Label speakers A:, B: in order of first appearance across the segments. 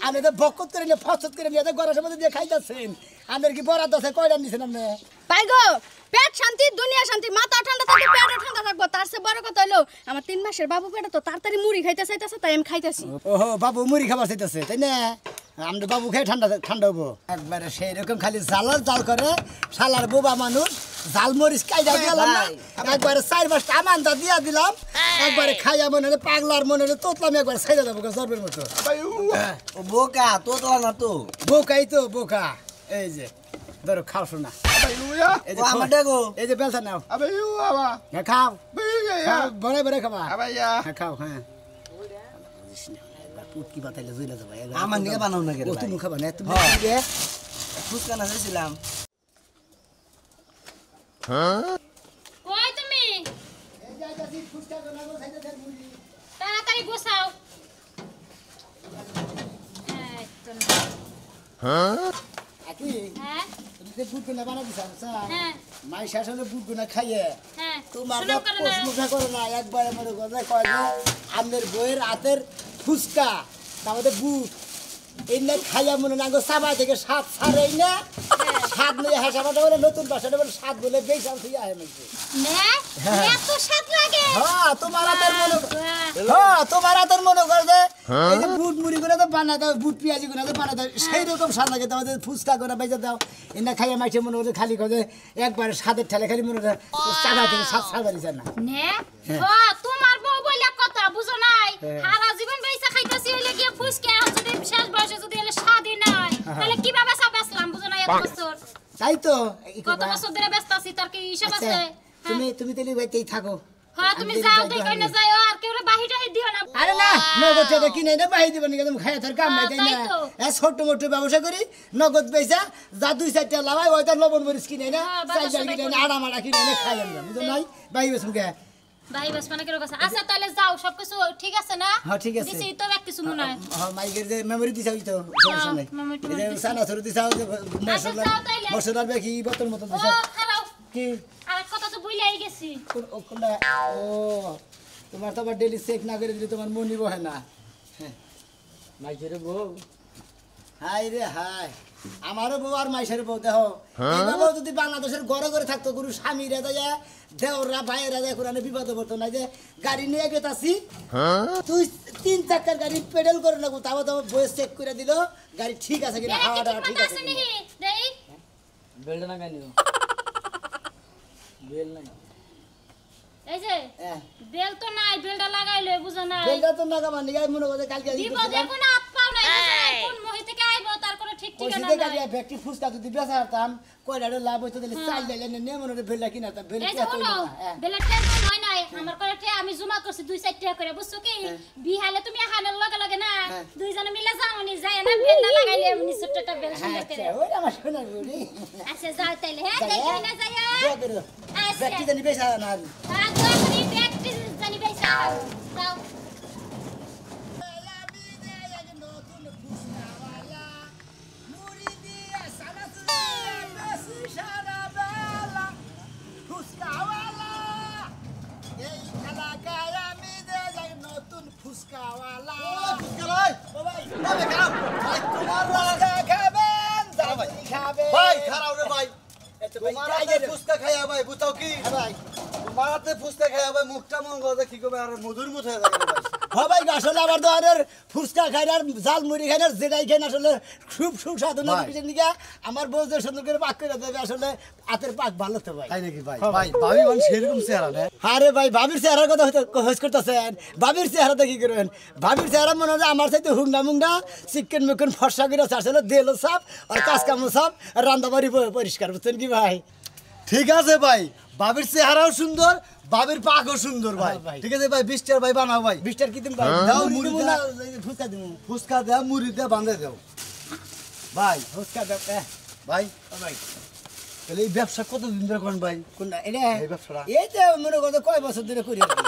A: আপনি তো বকত করে নিয়ে ফসত করে নিয়ে গরমের মধ্যে দিয়ে খাইতেছেন আমাদের কি বরাদ্দ আছে কয়টা নিছেন আপনি
B: ভাই গো পেট শান্তি দুনিয়া শান্তি মাথা ঠান্ডা থাকবে পেট ঠান্ডা থাকবো তার চেয়ে বড় কথা হলো আমার 3 মাসের বাবু পেটে তো তাড়াতাড়ি মুড়ি খাইতে চাইতেছে তাই আমি খাইতেছি
A: ওহো বাবু মুড়ি খাবার চাইতেছে তাই না আমরা বাবু খেয়ে ঠান্ডা ঠান্ডা হবো একবারে সেই রকম খালি জালার জাল করে শালার বোবা মানুষ জাল মরিচ কাইজা দিলাম না একবারে 4-5টা আমানটা দিয়া দিলাম একবারে খাইয়া মনে হলে পাগলার মনে হলে তোতলাম একবারে ছাইড়া দেবো জর্বের মতো
C: ও বোকা তোতলা না তো
A: বোকাই তো বোকা এই যে ধরো খাও শোনা এই যে
C: আমার দেখো
A: এই যে বেলসা নাও হ্যাঁ খাও বড়ে বড়ে খাবা হ্যাঁ খাও হ্যাঁ পুটকি বাতাইলে জইলা যাবা
C: আমার নিকে বানাও না
A: ও তুমি খাবা না তুমি
C: ফুসকা না চাইছিলাম
B: কই তুমি
A: এই যে আইতাছি ফুসকা বানাবো খাইতে দেন মুড়ি
B: তাড়াতাড়ি গোছাও
A: আকি
B: হ্যাঁ
A: তুমি যে বুট গুনা বানা দিছ স্যার
B: হ্যাঁ
A: মাই শাসনে বুট গুনা খাইয়ে
B: হ্যাঁ
A: তোমার
B: শোনো করে না
A: প্রশ্নটা করো না একবারে মনে কথা কয় না আমাদের বইয়ের হাতের ফুসকা আমাদের বুট এই না খাইয়া মনে না গো সাবা থেকে সাত ছাড়ে না সাত নিয়ে হাসাবাটা বলে নতুন ভাষাটা বলে সাত বলে বেশ আর তুই আয় নাকি
B: নে এত স্বাদ লাগে
A: হ্যাঁ তোমার হাতের মনে হ্যাঁ তোমার হাতের মনে করে যে এই যে বুট মুড়ি করে তো বানা দাও বুট পেঁয়াজি করে তো বানা দাও সেই রকম স্বাদ লাগে তোমাদের ফুচকা করে বেজে দাও এনে খাইয়া মাইছে মনে করে খালি করে একবারে স্বাদের ঠেলে খালি মনে করে চাকা থেকে সাত ছাড়ারি যায় না
B: নে ও তোমার বউ বলে কথা বুঝো নাই সারা জীবন বেইসা খাইতাছি হইলে কি ফুসকা যদি শেষ বয়সে যদি হলে স্বাদই নাই তাহলে কিভাবে সব বেচলাম বুঝো না এত বছর
A: তাই তো
B: কত বছর ধরে ব্যস্ত আছি তার কি হিসাব আছে
A: তুমি তেলি বাইতেই থাকো
B: হ্যাঁ তুমি যাও দেখো না যাও আর কেউ বাহিরে দিও না
A: আরে না নগদ টাকা কিনে না বাহি দিবেন তুমি খাইয়া তার কাম নাই তাই না ছোট মোটো ব্যবসা করি নগদ পয়সা যা 2-4টা লাভাই ওই তার লবণ মরিচ কিনে না চাল কিনে না আড়া মাড়া কিনে না খাই আমরা বুঝো নাই বাহি বেসুন কে
B: ভাই বাস মানে কি রকম আচ্ছা তাহলে যাও সবকিছু ঠিক আছে না
A: হ্যাঁ ঠিক আছে
B: দিছি তো এক কিছু মনে হয়
A: হ্যাঁ মাইকের যে মেমরি দিছাও তো সমস্যা নাই এই যে সানা ধরে দিছাও যে মশলা মশলার বেশি বোতল মতো
B: ও
A: দিছাও
B: খারাও
A: কি
B: আর কথা তো ভুলেই গেছি
A: কোনটা ও তোমার তো আবার ডেলি চেক না করে দিলে তোমার মন নিব হয় না মাইকের বউ হাই রে হাই আমারও বউ আর মাইশের বউ দেখো এইভাবে যদি বাংলাদেশের ঘরে ঘরে থাকতো কোনো স্বামীরা যায় দেওরা ভাইয়েরা যায় কোরআনে বিপদে পড়তো না যে গাড়ি নিয়ে গেতাছি তুই 3 চাকার গাড়ি পেডেল করে না তাও তো বয়স চেক করে দিল গাড়ি ঠিক আছে কিনা হাওয়াটা ঠিক আছে কিনা
B: দেই
C: বেলটা না গানি বেল নাই
B: এই যে বেল তো নাই বেলটা লাগাইলে বুঝো না
A: বেলটা তো নাগাবা নিগাই মনে করে কালকে
B: বিপদে কোনো হাত পাও নাই কোন মহি থেকে আইবো তার কোনো ঠিক ঠিকানা
A: ওইদিকে
B: নাই
A: গাড়ি ফ্যাক্টরি ফুসকা যদি বেচা হতাম কয়ডারে লাভ হইতো তাহলে চাল দিলে নে মনে করে বেলটা কিনা তা বেল
B: এই
A: কি
B: যে
A: এত
B: শুনো
A: না
B: বেলের টেনশন হয় নাই আমার করে আমি জমা করছি 2-4 টাকা করে বুঝছো কি বিহালে তুমি হানের লগে লগে না দুইজনে মিলে যাওনি যায় না বেলটা লাগাইলে এমনি ছোটটা বেল সুন্দর করে
A: আচ্ছা ওই আমার সোনার বুড়ি
B: আচ্ছা যাও তাইলে হ্যাঁ দেখি না যাই
A: দোয়া করে
B: আচ্ছা
A: ফ্যাক্টরি জানি বেচা না
B: আর তুমি ব্যাগটি জানি বেসা যাও
C: ভাই খারাপ রে ভাই তোমার হাতে ফুসকা খাইয়া ভাই বুঝাও কি
A: ভাই
C: তোমার হাতে ফুসকা খাইয়া ভাই মুখটা মন গজা কি করবে আর মধুর মতো হয়ে যাবে ভাই
A: ভাই আসলে আমার দোকানের ফুচকা খাই আর জাল মুড়ি খাই আর যেটাই খাই আসলে খুব সুস্বাদু না পিছন দিকে আমার বউ যে সুন্দর করে পাক করে দেবে আসলে হাতের পাক ভালো তো ভাই
C: তাই নাকি ভাই ভাই ভাবি মানে সেরকম চেহারা না
A: আরে ভাই ভাবির চেহারার কথা হইস করতেছেন ভাবির চেহারাতে কি করবেন ভাবির চেহারা মনে হয় আমার চাইতে হুংনা মুংনা চিকেন মুকেন ফর্সা করে আসলে দেলো সাপ আর কাজ কামো সাপ আর রান্দাবাড়ি পরিষ্কার বুঝছেন কি ভাই
C: ঠিক আছে ভাই ভাবির চেহারাও সুন্দর ভাবির পাকও সুন্দর ভাই ঠিক আছে ভাই 20 টাকা ভাই বানাও ভাই
A: 20 টাকা কি দিন ভাই
C: দাও
A: মুড়ি
C: মুড়ি
A: না
C: দাও।
A: ফুচকা দিন
C: ফুসকা দেও মুড়ি দেও বাঁধে দেও ভাই
A: ফুচকা দাও
C: ভাই
A: ভাই
C: তাহলে এই ব্যবসা কতদিন ধরে করেন ভাই
A: কোনটা এটা
C: এই ব্যবসাটা
A: এই তো মনে করতে কয় বছর ধরে করি আর কি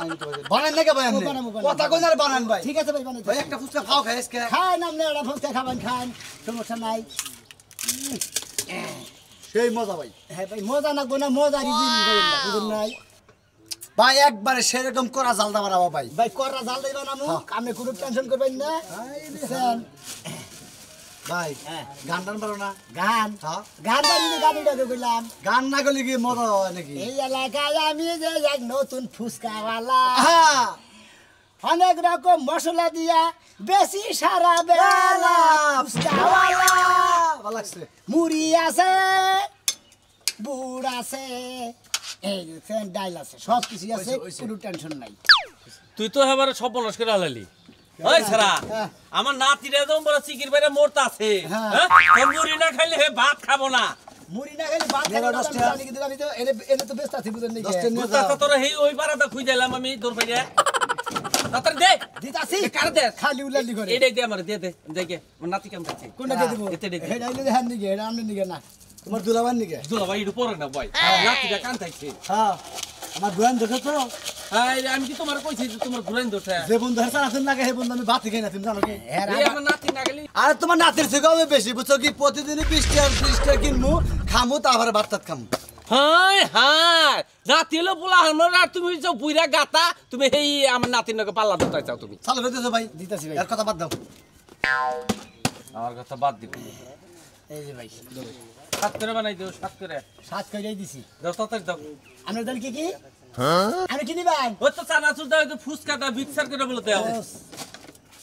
C: আমি তো বানান না কে ভাই আপনি
A: বানাবো।
C: কথা কই না বানান ভাই
A: ঠিক আছে ভাই বানাই
C: ভাই একটা ফুসকা খাও খাই আজকে
A: খান আপনি একটা ফুচকা খাবেন খান সমস্যা নাই
C: সেই মজা ভাই
A: হ্যাঁ ভাই মজা লাগবো না মজা বুঝুন নাই
C: ভাই একবারে সেরকম করা জালদা বানাবো ভাই।
A: ভাই কররা জাল দিবা নামু আপনি কোনো টেনশন করবেন না বুঝছেন?
C: ভাই
A: হ্যাঁ।
C: গান টান পারো না?
A: গান
C: হ্যাঁ।
A: গান বাড়িতে গাড়িটা কইলাম
C: গান না করলে কি মজা হয় নাকি?
A: এই এলাকায় আমি যে এক নতুন ফুচকাওয়ালা
C: হ্যাঁ।
A: অনেক রকম মশলা দিয়া বেশি সারা বেলা ফুচকাওয়ালা
C: ভালো লাগছে।
A: মুড়ি আছে বুড় আছে এই যে ডাইল আছে সব কিছু আছে কোনো টেনশন নাই
D: তুই তো এবারে সব বনস করে আলালি ওই ছাড়া
A: হ্যাঁ।
D: আমার নাতিরা যেমন বড় চিকির বাইরে মরতে আছে
A: হ্যাঁ।
D: হ্যাঁ মুড়ি না খাইলে হে ভাত খাবো না
A: মুড়ি না খেলে ভাত
C: নেবা
A: খাবো না,
C: দশটা।
A: আমি জানি কিন্তু আমি তো এনে তো ব্যস্ত আছি বুঝেন নাকি
C: দশটা নিয়ে
D: বুঝতে
C: যাও।
D: তোর হেই ওই পারাটা খুঁজে এলাম আমি তোর বাইরে তাড়াতাড়ি দে
A: দিতাছি
D: কার দে
A: খালি উলালি করে
D: এটাই দে আমার দে দে দেখে আমার নাতি কেমন খাচ্ছে
A: কোনটা দিয়ে দেবো
D: এতে দে দে।
A: এটা হইলে দেখান নাকি এটা আমনে নিকে না
C: তোমার দুলাবার নিকে?
D: দুলা ভাই একটু পরে না ভাই নাতিটা কান থাকছে
C: হ্যাঁ। আমার দুয়ান দেখো তো,
D: হ্যাঁ আমি কি তোমার কইছি যে তোমার ঘুরাইন দোষে
C: যে বন্ধু হাসা আছেন না হে বন্ধু আমি ভাত খাই না, তুমি জানো কি?
D: এই আমার নাতি না গেলি
C: আর তোমার নাতির থেকে আমি বেশি বুঝছো কি, প্রতিদিনই 20 টাকা 30 টাকা কিনবো খামু তারপরে ভাত টাত খামু।
D: হাই হাই নাতি হলো পোলা হানোর আর তুমি যে বুইরা গাতা তুমি এই আমার নাতির নাকি পাল্লা ধরতে চাও তুমি
C: চালু হইতেছো ভাই?
A: দিতাছি ভাই
C: এর কথা বাদ দাও।
D: আমার কথা বাদ দিবি
A: এই যে ভাই
D: সাত করে বানাই দিও সাত করে
A: সাত কইরাই দিছি
D: দাও তাড়াতাড়ি দাও
A: আপনার দল কি কি আমি কি নিবেন
D: ওই তো চানাচুর দাও একটু ফুচকাটা মিক্সার করে বলে দাও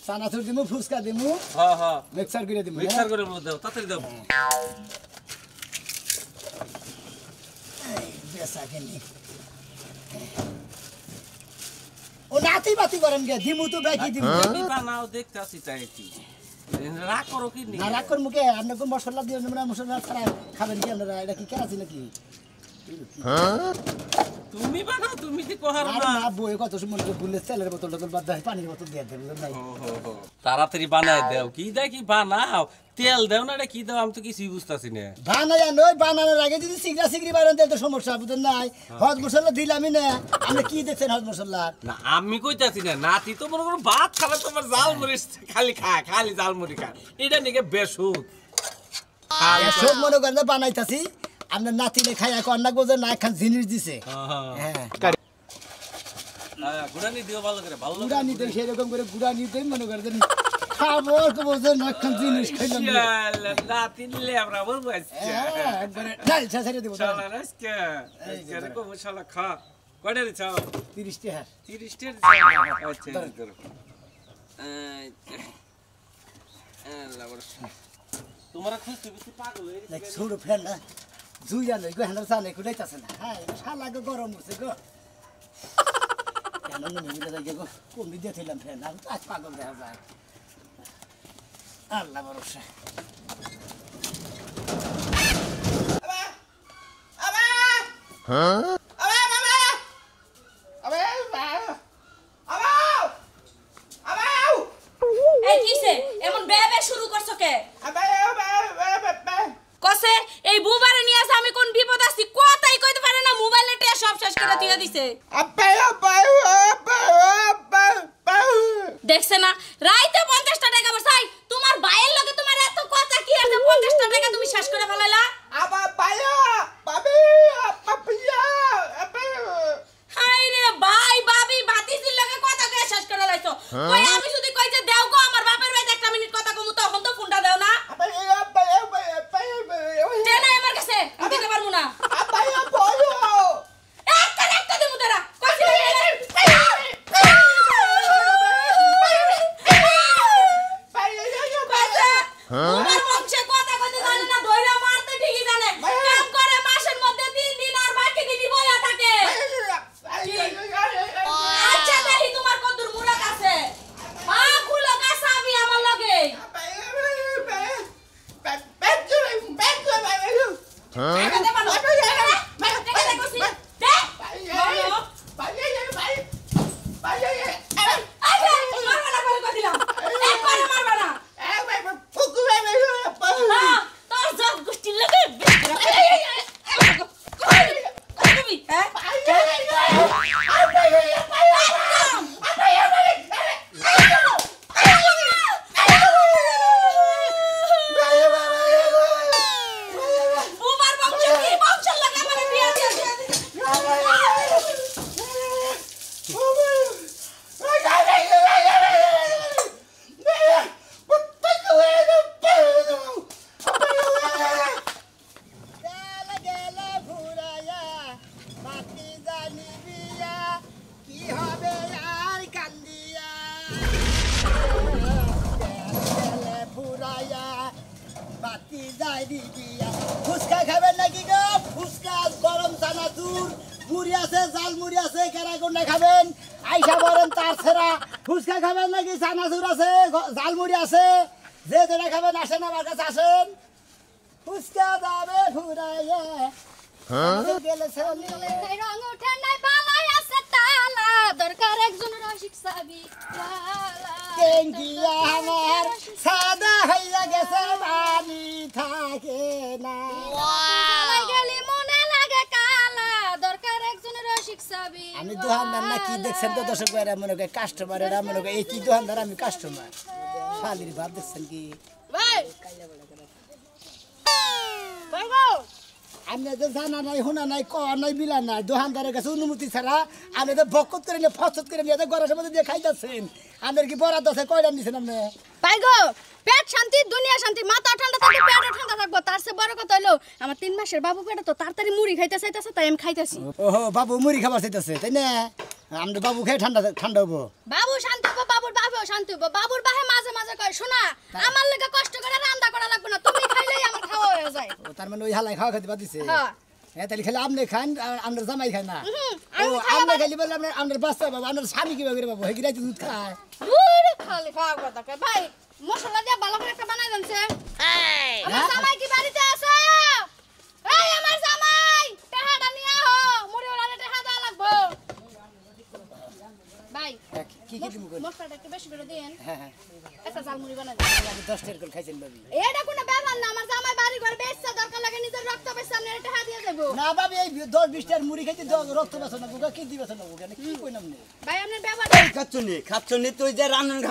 A: চানাচুর দিমু ফুচকা দিমু
D: হ্যাঁ হ্যাঁ
A: মিক্সার করে দিমু
D: মিক্সার করে বলে দাও তাড়াতাড়ি দাও
A: বেসা কেনি ও নাতি বাতি করেন গে দিমু তো বাকি দিমু
D: তুমি বানাও দেখতে আসি তাই কি রাগ করো কি নি
A: না রাখুন মুখে আপনি কোন মশলা দিয়ে আমরা মশলা ছাড়া খাবেন কি আপনারা এটা কি কেরাছি নাকি
D: তুমি বানাও তুমি কি কহার
A: আর
D: না
A: না বই কত সময় ভুলে তেলের বোতল টোতল বাদ দেয় পানির বোতল দিয়ে দেবেন নাই
D: তাড়াতাড়ি বানাই দাও কি দেয় কি বানাও তেল দাও না এটা কি দাও আমি তো কিছুই বুঝতাছি না
A: বানাই নয় বানানোর আগে যদি সিগরা সিগরি বানান তাহলে তো সমস্যা বুঝেন নাই হজ মশলা দিলামই না আপনি কি দেখছেন হজ মশলা
D: না আমি কইতাছি না নাতি তো মনে করো ভাত খাবে তোমার জাল মরিচ খালি খায় খালি জাল মরি খায় এটা নিকে বেসুদ
A: সব মনে করেন যে বানাইতাছি আপনার নাতিনে খাই এখন না বোঝে না একখান জিনিস দিছে হ্যাঁ
D: গুড়ানি দিও ভালো করে ভালো
A: গুড়া নিতে সেরকম করে গুড়া নিতে মনে করেন খাবো বোঝে না একখান জিনিস খাইলাম
D: নাতি নিলে আমরা বলবো
A: হ্যাঁ, একবারে ডাল ছেড়ে দেবো
D: শালা আজকে আজকে কো শালা খা কয়টা রে চাও
A: 30 টাকা
D: 30 টের আচ্ছা ধরো তোমার খুব তুমি পাগল হয়ে
A: দেখ ছোট ফ্যান না জুইয়া লই গো হ্যান্ডাল চালে কুড়াইতাছে না হ্যাঁ শালা গো গরম হচ্ছে গো কেন না মিলে যাই গো কমবি দিয়ে থইলাম ফ্যান আর আজ পাগল দেখা যায় আল্লাহ ভরসা
E: এই কিসে এমন বেবে শুরু করছো কে কসে এই বুবারে নিয়ে আসে আমি কোন বিপদ আছি কথাই কইতে পারে না মোবাইলে টে সব শেষ করে দিয়ে দিছে দেখছ না রাইতে 50 টাকা বসাই তোমার ভাইয়ের লগে তোমার এত কথা কি আছে 50 টাকা তুমি শেষ করে ফেলাইলা হাই রে ভাই ভাবি ভাতিজির লগে কথা কয়ে শেষ করে লাইছো কই আমি যদি কই যে দেও গো আমার বাপের ভাই 1 মিনিট কথা কমু তখন তো ফোনটা দাও না টেনা আমার কাছে আমি দিতে পারমু না একটা দিমু তারা কইছি তোমার বংশে কথা কইতে জানে না দইরা মারতে ঠিকই জানে কাম করে মাসের মধ্যে 3 দিন আর বাকি দিনই বইয়া থাকে আচ্ছা দেখি তোমার কতদূর মুরাদ আছে খুলো কাসাবি আমার লগে দেখাতে পারো দেখাতে কইছি দেখ মারবা না করে কই দিলাম একবারে মারবা না
A: বাতি যাই দিয়া ফুচকা খাবেন নাকি গো ফুচকা গরম চানাচুর মুড়ি আছে জাল মুড়ি আছে কেরাগুন্ডা খাবেন আইসা বলেন তার ছেড়া ফুচকা খাবেন নাকি চানাচুর আছে জাল মুড়ি আছে যে যেটা খাবেন আসেন আমার কাছে আসেন ফুচকা দাবে ফুরাইয়া গেলে ছেলে
B: রং ওঠে নাই বালাই আছে তালা দরকার একজন রসিক সাবি
A: টেঙ্গিয়া আমার সাদা হইয়া গেছে বাড়ি থাকে না
B: গেলি মনে লাগে কালা দরকার একজন রসিক সাবি
A: আমি দোকানদার না কি দেখছেন তো দর্শক ভাইরা মনে করে কাস্টমারেরা মনে করে এই কি দোকানদার আমি কাস্টমার শালির ভাব দেখছেন কি
B: ভাই ভাই গো
A: আমি তো জানা নাই শোনা নাই কওয়া নাই বিলা নাই দোকানদারের কাছে অনুমতি ছাড়া আপনি তো বকত করে নিয়ে ফসত করে নিয়ে গড়ের মধ্যে দিয়ে খাইতেছেন আপনার কি বরাদ আছে কয়টা নিছেন আপনি
B: ভাই গো পেট শান্তি দুনিয়া শান্তি মাথা ঠান্ডা থাকবে পেটও ঠান্ডা থাকবো তার চেয়ে বড় কথা হলো আমার 3 মাসের বাবু পেটে তো তাড়াতাড়ি মুড়ি খাইতে চাইতেছে তাই আমি খাইতেছি
A: ওহো বাবু মুড়ি খাবার চাইতেছে তাই না আমরা বাবু খেয়ে ঠান্ডা ঠান্ডা হবো
B: বাবু শান্তি হবো বাবুর বাপেও শান্তি হবো বাবুর বাহে মাঝে মাঝে কয় শোনা আমার লেগে কষ্ট করে রান্না করা লাগবে না তুমি খাইলেই আমার খাওয়া হয়ে যায়
A: ও তার মানে ওই হালাই খাওয়া খাইতে পারতেছে
B: হ্যাঁ
A: হ্যাঁ তাহলে খালি আপনি খান আর আপনার জামাই খায় না ও
B: আমি খাই
A: আপনি খালি বললে আপনার বাচ্চা বাবু আপনার স্বামী কি বাবু বাবু হেগিরাই দুধ খায়
B: দূর খালি খাওয়া কথা কয় ভাই মশলা দিয়ে ভালো করে একটা বানাই দেনছে আমার জামাই কি বাড়িতে আছে এই আমার জামাই টাকাটা নিয়ে আহো মুড়ি ওলারে টাকা দেওয়া লাগবে ভাই
A: কি কি তুমি করেন
B: মশলাটা একটু বেশি করে দেন
A: হ্যাঁ হ্যাঁ
B: একটা জাল মুড়ি বানাই দেন
A: আমি 10 টাকা করে খাইছেন বাবু
B: এটা কোনো ব্যাপার না আমার জামাই বাড়ি ঘর বেচছে দরকার লাগে নিজের রক্ত বেচছে আপনি এটা টাকা দিয়ে দেবো
A: না বাবু এই 10-20 টাকার মুড়ি খাইতে রক্ত বাসো না বুকা কি দিবাস না বুকা কি কই নাম নেই
B: ভাই আপনার ব্যাপার
C: খাচ্ছনি তুই যে রান্নার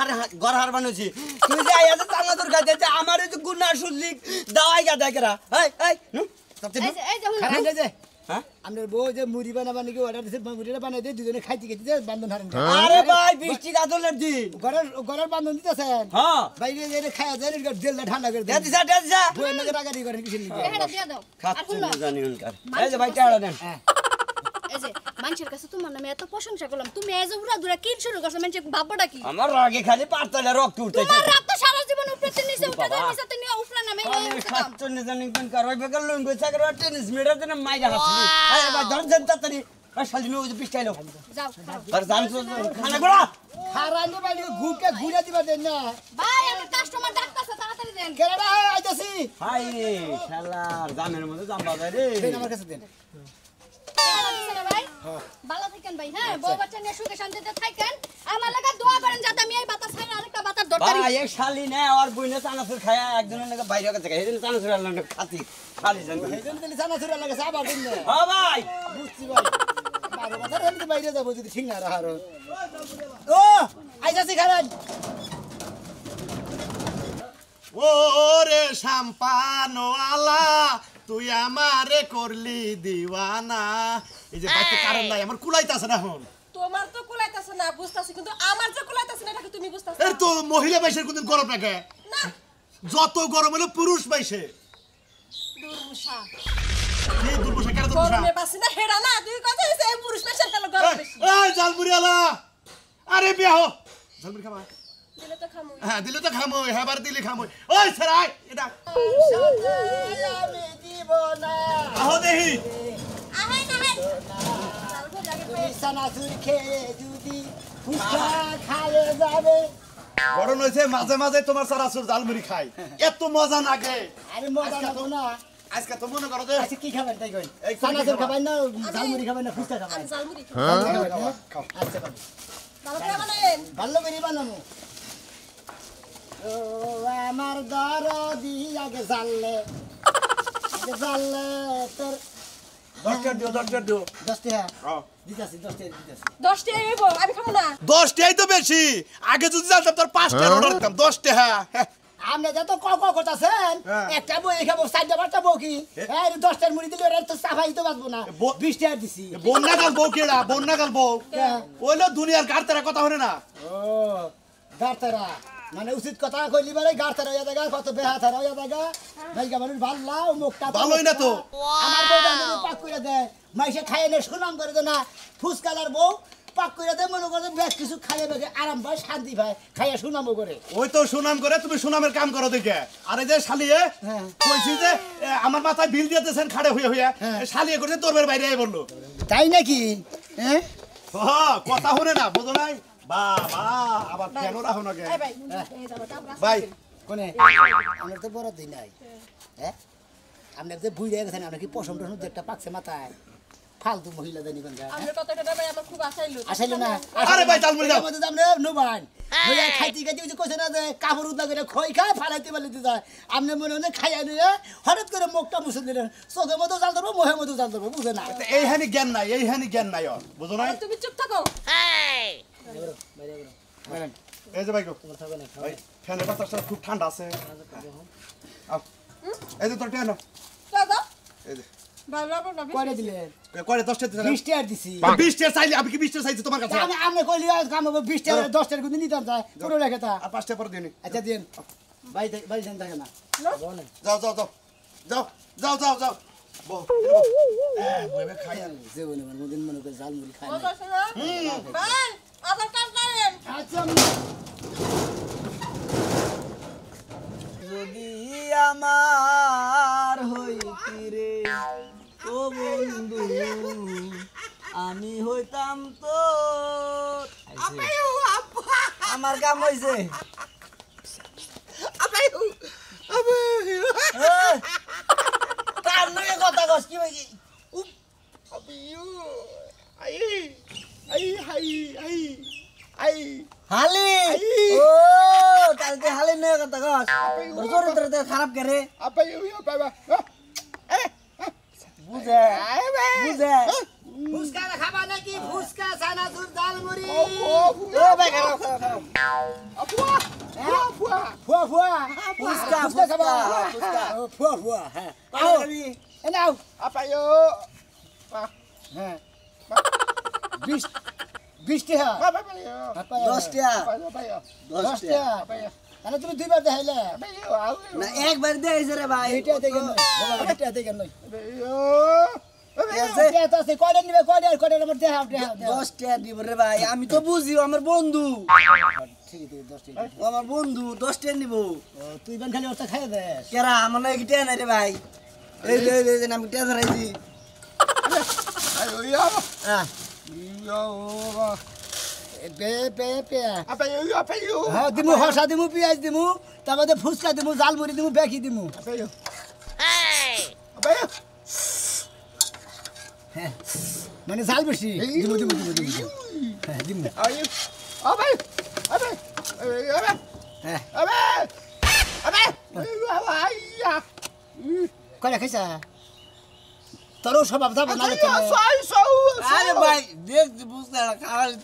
C: ঘর হার বানাইছি তুই যে আইয়া চাঙ্গা তোর গাইতে আমার এই গুনা শুনলি দাওয়াই গা দেখরা এই
B: এই যে হুন
A: খারাপ দে যে
C: হ্যাঁ
A: আমাদের বউ যে মুড়ি বানাবা নাকি অর্ডার দিছে মুড়িটা বানাই দিয়ে দুজনে খাইতে খেতে বান্ধন হারেন
C: আরে ভাই বৃষ্টি গাদলের দিন
A: ঘরের বান্ধন দিতেছেন
C: হ্যাঁ
A: বাইরে যে খাওয়া যায় তেলটা ঠান্ডা করে
C: দে
A: দেন
C: দিছা
A: বউয়ের নাকি রাগারি করেন কিসের লিগে
B: টাকাটা দিয়ে দাও আর শুনো
C: খাচ্ছনি জানি অনকার এই যে ভাই টাড়া দেন
A: হ্যাঁ
B: এই যে মানুষের কাছে তোমার নামে এত প্রশংসা করলাম তুমি এই যে উড়া দুরা কি শুরু করছো মানুষের ভাববাটা কি
C: আমার রাগে খালি পারতালে রক্ত উঠতেছে
B: তোমার রাত তো সারা জীবন উপরে নিচে উঠে যায় নিচে তুমি উপরে নামে এই
C: আমি
B: হচ্ছে কাম।
C: খাচ্ছনি জানি কোন কারই বেকার লং গই চাকর টেনিস মেডা দেন মাইরা হাসলি আরে ভাই ধর দেন তাড়াতাড়ি আর শালি নো পিস্টাইলো
B: যাও খাও।
C: আর জান তো খানা গুড়া
A: খারানি বাইরে ঘুরকে ঘুরে দিবা দেন না
B: ভাই আমার কাস্টমার ডাকতাছে তাড়াতাড়ি দেন
A: কেরাডা আইতাছি
C: হাই রে শালার জামের মধ্যে জাম বাজায় রে
A: দেন আমার কাছে দেন
B: টাকা দিছে না ভাই ভালো থাকেন ভাই হ্যাঁ বউ বাচ্চা নিয়ে সুখে শান্তিতে থাকেন আমার লাগা দোয়া করেন যাতে আমি এই বাতাস খাই আরেকটা বাতাস দরকারি
C: ভাই এক শালি না আর বইনে চানাচুর খায়া একজনের নাকি বাইরে কাছে খাই এদিন চানাচুর আনলাম খাতি শালি জান
A: এই জন্য তাহলে ছানা ছুরা লাগে সাবা দিন না
C: ও ভাই
A: বুঝছি ভাই বারো বছর আমি বাইরে যাবো যদি ঠিক না রাহার ও আইতাছি খারান
F: ওরে শাম্পানো আলা তুই আমারে করলি দিওয়ানা এই যে বাইতে কারণ নাই আমার কুলাইতাছে না এখন
E: তোমার তো কুলাইতাছে না বুঝতাছি কিন্তু আমার যে কুলাইতাছে না এটা কি তুমি বুঝতাছ
F: এর তো মহিলা বাইশের কোনদিন গরম লাগে
E: না
F: যত গরম হলে পুরুষ বাইশে
E: দুর্মুষা
F: কি দুর্বসা কেন দুর্বসা
E: গরমে বাসি না হেডা না তুই কথা হইছে এই পুরুষ পেশার কালো গরম বেশি
F: এই জালমুড়ি আলা আরে বিয়া হো জালমুড়ি খাবা
E: দিলে তো খামু
F: হ্যাঁ দিলে তো খামো হ্যাঁ দিলে খামো ওই সরাই এটা
A: আমি দিব না
F: আহো দেহি
E: আহে না হে
A: ছানা ছুরি খেয়ে যদি ফুচকা খায়ে যাবে
F: গরম হয়েছে মাঝে মাঝে তোমার সারাসুর জালমুড়ি খাই এত মজা লাগে
A: আরে মজা লাগবো না
F: আজকে তো মনে করো যে
A: আচ্ছা কি খাবেন তাই কই
F: এই
A: ছানা
F: কুড়ি
A: ছুরি
F: খাবা।
A: খাবেন না ঝালমুড়ি খাবেন না ফুচকা খাবেন
E: জালমুড়ি
F: খাও
A: আচ্ছা বাবু
E: ভালো করে বানাইন
A: ভালো করে বানাবো ও আমার দরদি আগে জানলে তোর
F: 10 টাকা দিও 10 টাকা দিও
A: 10 টাকা
F: হ্যাঁ
A: দিতাছি 10 টাকা দিতাছি
E: 10 টাকা হইব আমি খাবো না
F: 10 টাকাই তো বেশি আগে যদি জানতাম তোর 5 টাকা অর্ডার দিতাম 10 টাকা
A: আপনি যত করতেছেন
F: হ্যাঁ।
A: একটা বই খাবো 4টা 5টা বউ কি এই 10 টাকার মুড়ি দিলে ওরা তো সাফাই তো বাঁচবো না
F: বউ-
A: 20 টাকা দিছি
F: বন্যা গাল বউ কেডা বন্যা গাল বউ
A: হ্যাঁ।
F: ওইলো দুনিয়ার গাড়তারা কথা হরে না
A: ও গারতারা মানে উচিত কথা কইলি বারে গারতারা হইয়া জায়গা কত বেহাতারা হইয়া জায়গা ভাইগা মানুষ ভাল্লা ও মুখটা
F: ভালোই না তো।
A: আমার বউটা যদি পাক করে দেয় মাইসে খাইয়ে নে সুনাম করে দে না ফুসকালার বউ পাক করে দেয় মনে করে বেশ কিছু খাইয়ে বেগে আরাম পায় শান্তি পায় খাইয়া সুনামও করে
F: ওই তো সুনাম করে তুমি সুনামের কাম করো দেখে আরে যে শালিয়ে
A: হ্যাঁ।
F: কইছি যে আমার মাথায় বিল দিতেছেন খাড়ে হইয়া হইয়া শালিয়ে করছে তোর বাইরে আই বললো
A: তাই নাকি হ্যাঁ
F: কথা শুনে না বুঝো নাই বাবা আবার কেন রাখো না
B: এই ভাই এই যাবো
F: ভাই
A: কোনে আমার তো বড় দিন নাই হ্যাঁ আপনি যে বুঝে গেছেন আপনার কি পশম টসম একটা পাকছে মাথায় ফালতু মহিলা জানি কোন
E: আমার কথাটা ভাই আমার খুব আশাইলো
A: আসলে না
F: আরে ভাই চালমুড়ি দাও
A: মধ্যে আপনি নোবান হইয়া খাইতে খাইতে কিছু কইছে না যে কাপড় উদা করে খই খায় ফালাইতে পালিতে যায় আপনি মনে হয় খাইয়া নিয়ে হঠাৎ করে মুখটা মুছে দিলেন চোখের মতো জাল ধরবো মোহের মতো জাল ধরবো বুঝে না
F: এইখানি জ্ঞান নাই এইখানি জ্ঞান নাই ওর বুঝো নাই
E: তুমি চুপ থাকো
F: এই যে ভাই গো ভাই ফ্যানের বাতাসটা খুব ঠান্ডা আছে আও এই যে তোর টেনো
E: দাদা
F: এই যে
E: ভালো না
A: কয়টা দিলেন
F: করে 10 টাকা
A: 20 টাকা দিছি
F: 20 টাকা চাইলে আমি কি 20 টাকা চাইছি তোমার কাছে
A: আমি আপনি কইলি কাম হবে 20 টাকা 10 টাকা কিন্তু নিতাম তাই পুরো লেখা তা
F: আর 5 টাকা পরে দিনি
A: আচ্ছা দিন ভাই ভাই জান থাকে না
F: যাও যাও যাও যাও যাও যাও যাও বউ বইবে খাই আর
A: যে বলে মনে মনে করে জাল মুড়ি খায়
E: মজা শোনা ভাই আবার কাজ করেন
A: আচ্ছা
C: যদি আমার হইতি রে ও বন্ধু আমি হইতাম তো আমার কাম হইছে কার লগে কথা কস কি ভাই হালি ও কালকে হালি নিয়ে কথা কস তোর চরিত্র খারাপ করে বুঝে বুঝে
A: ফুসকা খাবা নাকি ফুসকা ছানা দুধ জাল মুড়ি
C: ও ভাই খারাপ খারাপ
A: ফুয়া ফুয়া
C: ফুসকা
A: ফুসকা খাবা
C: ফুসকা
A: ফুয়া ফুয়া হ্যাঁ
C: পাও
A: এ নাও হ্যাঁ 20 টাকা
C: 10 টাকা
A: 10 টাকা তাহলে তুমি দুইবার দেখাইলে
C: না একবার দেইছে রে ভাই
A: এইটা দেখেন বাবা এটা দেখেন নই
C: আছে
A: এটা আছে কয়টা নিবে কয়টা আমার দেখাও
C: 10 টাকা দিব রে ভাই আমি তো বুঝি ও আমার বন্ধু
A: ঠিক আছে 10 টাকা
C: ও আমার বন্ধু 10 টাকা নিব
A: তুই বেন খালি ওটা খাইয়ে দে
C: কেরা আমার না গিটা নাই রে ভাই এই যে আমি টিয়া ধরাইছি
A: হ্যাঁ বে বে বে হ্যাঁ দিমু হসা দিমু পিয়াজ দিমু তারপরে ফুচকা দিমু জাল মুড়ি দিমু বেকি দিমু হ্যাঁ মানে জাল বেশি দিমু হ্যাঁ দিমু হ্যাঁ কয়টা খাইছা তোরও স্বভাব যাবো না
C: আরে ভাই দেখ বুঝতে খাওয়ালি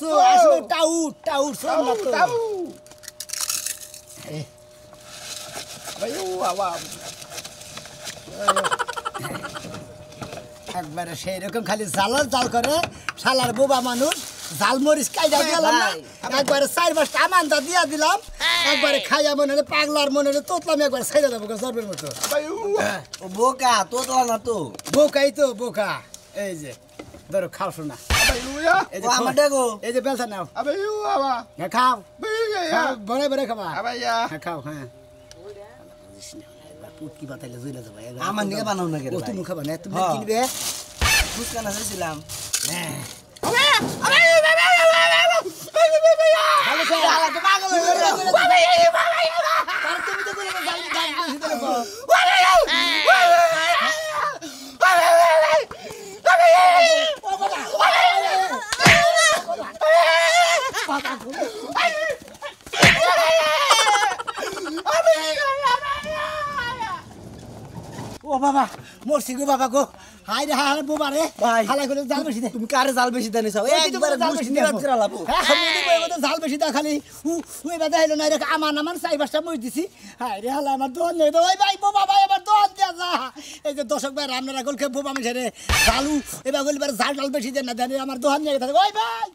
A: সোর আসলে টাউট সোর না তো একবারে সেই রকম খালি জাল করে শালার বোবা মানুষ জাল মরিচ কাইটা দিলাম না একবারে 4-5টা আমানটা দিয়া দিলাম একবারে খাইয়া মনে হলে পাগলার মনে হলে তোতলাম একবার ছেড়ে দেবো জর্বের মতো
C: ও বোকা তো তো না তো
A: বোকাই তো বোকা এই যে ধরো খাও শোনা এই যে
C: আমার দেখো
A: এই যে বেলসা নাও হ্যাঁ খাও বড় বড় খাবা হ্যাঁ খাও হ্যাঁ পুটকি বাতাইলে জুইলা যাবে
C: আমার নিয়ে বানাও না
A: ও তুমি খাবা না তুমি
C: হ্যাঁ।
A: কিনবে
C: ফুসকা না চাইছিলাম
A: ভালো খাও
C: শালা তো পাগল হয়ে গেল
A: আর তুমি তো বলে জাল বেশি দেবো ও বাবা মরছি গো বাবা গো হাই রে হাই বাবা রে
C: ভাই।
A: হালাই করে জাল বেশি দে
C: তুমি কারে জাল বেশি দেনিস একবার মুষ্টি নিরাত করে লাবো
A: হ্যাঁ আমি তো জাল বেশি দা খালি উই বাদা হইলো না রে আমার 4-5টা মই দিছি হাই রে হালা আমার দোন নেই তো ওই ভাই বাবা ভাই আমার দোন দিয়া যা এই যে দর্শক ভাই রামনারা গলকে বাবা আমি ছেড়ে জালু এবার গলিবার জাল বেশি দেন না দেন আমার দোহান নিয়ে থাকে ওই ভাই